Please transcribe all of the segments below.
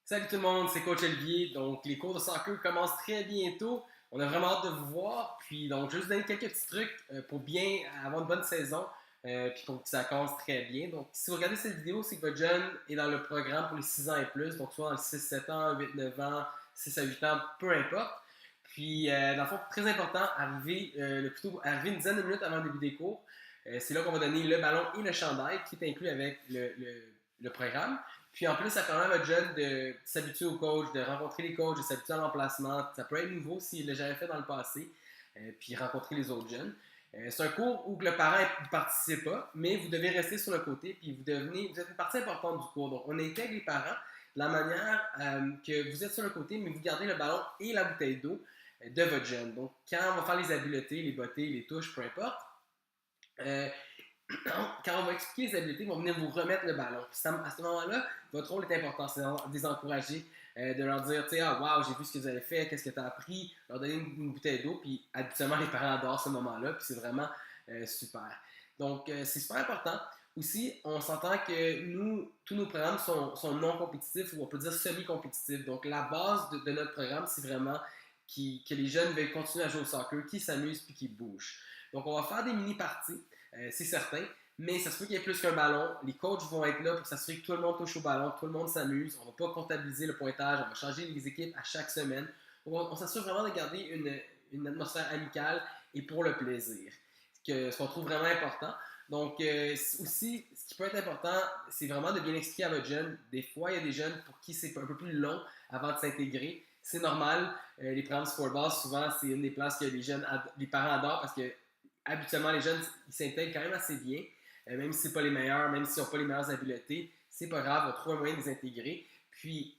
Salut tout le monde, c'est Coach Olivier. Donc, les cours de soccer commencent très bientôt. On a vraiment hâte de vous voir. Puis, donc, je vais vous donner quelques petits trucs pour bien avoir une bonne saison. Puis pour que ça commence très bien. Donc, si vous regardez cette vidéo, c'est que votre jeune est dans le programme pour les 6 ans et plus. Donc, soit dans les 6-7 ans, 8-9 ans, 6 à 8 ans, peu importe. Puis, dans le fond, très important, arriver une dizaine de minutes avant le début des cours. C'est là qu'on va donner le ballon et le chandail qui est inclus avec le programme. Puis en plus, ça permet à votre jeune de s'habituer au coach, de rencontrer les coachs, de s'habituer à l'emplacement. Ça peut être nouveau s'il ne l'a jamais fait dans le passé, puis rencontrer les autres jeunes. C'est un cours où le parent ne participe pas, mais vous devez rester sur le côté, puis vous êtes une partie importante du cours. Donc, on intègre les parents de la manière que vous êtes sur le côté, mais vous gardez le ballon et la bouteille d'eau de votre jeune. Donc, quand on va faire les habiletés, les bottées, les touches, peu importe, euh, quand on va expliquer les habiletés, ils vont venir vous remettre le ballon. Puis à ce moment-là, votre rôle est important. C'est de les encourager, de leur dire, tu sais, ah, wow, j'ai vu ce que vous avez fait, qu'est-ce que tu as appris, leur donner une bouteille d'eau. Puis habituellement, les parents adorent ce moment-là, puis c'est vraiment super. Donc, c'est super important. Aussi, on s'entend que tous nos programmes sont non compétitifs ou on peut dire semi-compétitifs. Donc, la base de notre programme, c'est vraiment que les jeunes veulent continuer à jouer au soccer, qu'ils s'amusent puis qu'ils bougent. Donc, on va faire des mini-parties. C'est certain. Mais ça se peut qu'il y ait plus qu'un ballon. Les coachs vont être là pour s'assurer que tout le monde touche au ballon, tout le monde s'amuse. On ne va pas comptabiliser le pointage, on va changer les équipes à chaque semaine. On s'assure vraiment de garder une atmosphère amicale et pour le plaisir, ce qu'on trouve vraiment important. Donc, aussi, ce qui peut être important, c'est vraiment de bien expliquer à votre jeune. Des fois, il y a des jeunes pour qui c'est un peu plus long avant de s'intégrer. C'est normal. Les programmes Sportball, souvent, c'est une des places que les parents adorent parce que habituellement, les jeunes, ils s'intègrent quand même assez bien, même si ce n'est pas les meilleurs, même s'ils n'ont pas les meilleures habiletés, c'est pas grave, on trouve un moyen de les intégrer. Puis,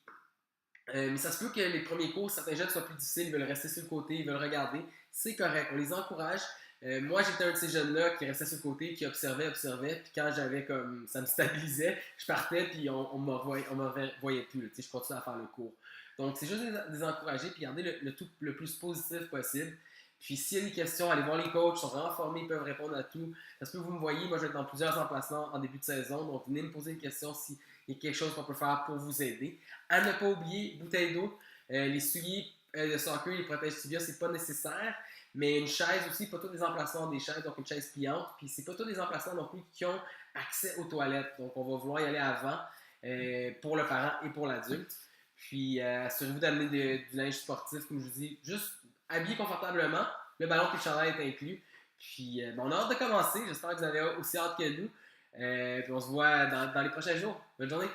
mais ça se peut que les premiers cours, certains jeunes soient plus difficiles, ils veulent rester sur le côté, ils veulent regarder. C'est correct, on les encourage. Moi, j'étais un de ces jeunes-là qui restait sur le côté, qui observait, puis quand j'avais comme ça me stabilisait, je partais, puis on me voyait plus. Je continuais à faire le cours. Donc, c'est juste les encourager, puis garder le tout le plus positif possible. Puis s'il y a des questions, allez voir les coachs, ils sont vraiment formés, ils peuvent répondre à tout. Parce que vous me voyez, moi je vais être dans plusieurs emplacements en début de saison, donc venez me poser une question s'il y a quelque chose qu'on peut faire pour vous aider. À ne pas oublier, bouteille d'eau, les souliers de soccer, les protèges tibia, c'est pas nécessaire. Mais une chaise aussi, pas tous les emplacements ont des chaises, donc une chaise pliante. Puis c'est pas tous les emplacements non plus qui ont accès aux toilettes. Donc on va vouloir y aller avant pour le parent et pour l'adulte. Puis assurez-vous d'amener du linge sportif, comme je vous dis, juste habillé confortablement. Le ballon et le chandail est inclus. Puis on a hâte de commencer. J'espère que vous avez aussi hâte que nous. Puis on se voit dans les prochains jours. Bonne journée!